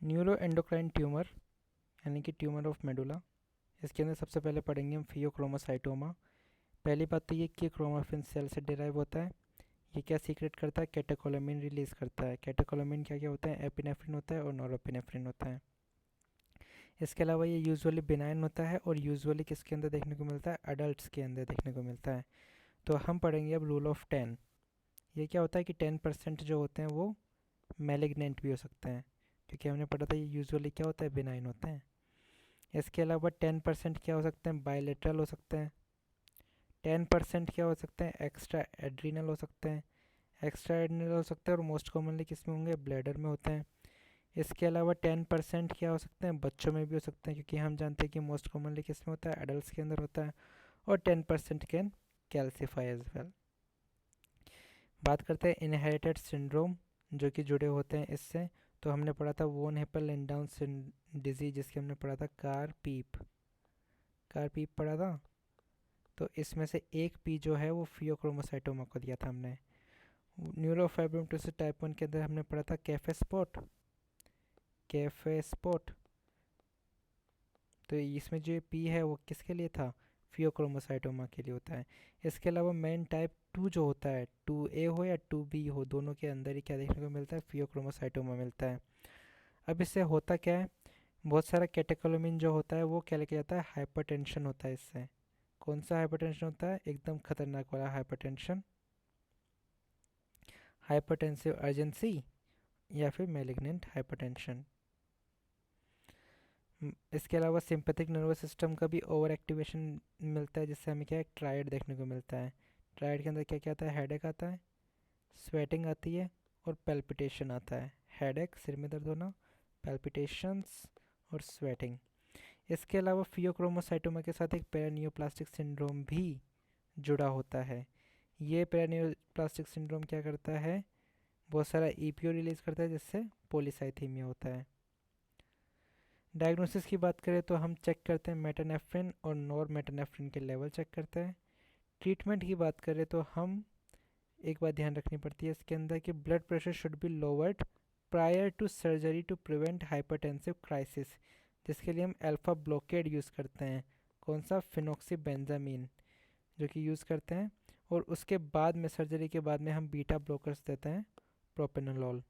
Neuro endocrine tumour यानी कि tumour of medulla. इसके अंदर सबसे पहले पढ़ेंगे हम फियोक्रोमोसाइटोमा। पहली बात तो ये कि क्रोमाफिन सेल से डिराइव होता है। ये क्या सीक्रेट करता है? कैटेकोलामिन रिलीज करता है। कैटेकोलामिन क्या क्या होता है? एपिनेफ्रिन होता है और नॉरएपिनेफ्रिन होता है। इसके अलावा ये यूजुअली बिनाइन होता है और यूजुअली किसके अंदर देखने को मिलता है? अडल्ट के अंदर देखने को मिलता है। तो हम पढ़ेंगे अब रूल ऑफ 10। ये क्या होता है कि 10% जो होते हैं वो मैलिग्नेंट भी हो सकते हैं, क्योंकि हमने पढ़ा था ये यूजुअली क्या होता है? बिनाइन होते हैं। इसके अलावा 10% क्या हो सकते हैं? बायलेटरल हो सकते हैं। 10% क्या हो सकते हैं? एक्स्ट्रा एड्रीनल हो सकते हैं। एक्स्ट्रा एड्रीनल हो सकते हैं और मोस्ट कॉमनली किस में होंगे? ब्लैडर में होते हैं। इसके अलावा 10% क्या हो सकते हैं? बच्चों में भी हो सकते हैं, क्योंकि हम जानते हैं कि मोस्ट कॉमनली किस में होता है? एडल्ट के अंदर होता है। और 10% कैन कैल्सीफाई एज वेल। बात करते हैं इनहेरिटेड सिंड्रोम जो कि जुड़े होते हैं इससे। तो हमने पढ़ा था वोन हेपल लैंडाउन डिजीज, जिसके हमने पढ़ा था कार पीप पढ़ा था। तो इसमें से एक पी जो है वो फियोक्रोमोसाइटोमा को दिया था हमने। न्यूरोफाइब्रोमाटोसिस टाइप 1 के अंदर हमने पढ़ा था कैफे स्पॉट। तो इसमें जो पी है वो किसके लिए था? फियोक्रोमोसाइटोमा के लिए होता है। इसके अलावा मेन टाइप 2 जो होता है, 2A हो या 2B हो, दोनों के अंदर ही क्या देखने को मिलता है? फियोक्रोमोसाइटोमा मिलता है। अब इससे होता क्या है? बहुत सारा कैटेकोलामिन जो होता है वो क्या लेके जाता है? हाइपरटेंशन होता है इससे। कौन सा हाइपरटेंशन होता है? एकदम खतरनाक वाला हाइपरटेंशन, हाइपरटेंसिव अर्जेंसी या फिर मैलिग्नेंट हाइपरटेंशन। इसके अलावा सिंपैथिक नर्वस सिस्टम का भी ओवर एक्टिवेशन मिलता है, जिससे हमें क्या है? ट्रायड देखने को मिलता है। ट्रायड के अंदर क्या क्या आता है? हेडेक आता है, स्वेटिंग आती है और पैल्पिटेशन आता है। हेडेक सिर में दर्द होना, पैल्पिटेशंस और स्वेटिंग। इसके अलावा फियोक्रोमोसाइटोमा के साथ एक पैरानियोप्लास्टिक सिंड्रोम भी जुड़ा होता है। ये पैरानियोप्लास्टिक सिंड्रोम क्या करता है? बहुत सारा ईपीओ रिलीज करता है, जिससे पॉलीसाइथीमिया होता है। डायग्नोसिस की बात करें तो हम चेक करते हैं मेटानेफ्रिन और नॉरमेटानेफ्रिन के लेवल चेक करते हैं। ट्रीटमेंट की बात करें तो हम एक बात ध्यान रखनी पड़ती है इसके अंदर कि blood pressure should be lowered prior to surgery to prevent hypertensive crisis, जिसके लिए हम अल्फा ब्लॉकेड यूज़ करते हैं। कौन सा? फिनोक्सीबेंजामीन जो कि यूज़ करते हैं। और उसके बाद में सर्जरी के बाद में हम बीटा ब्लॉकर्स देते हैं, प्रोपेनोलॉल।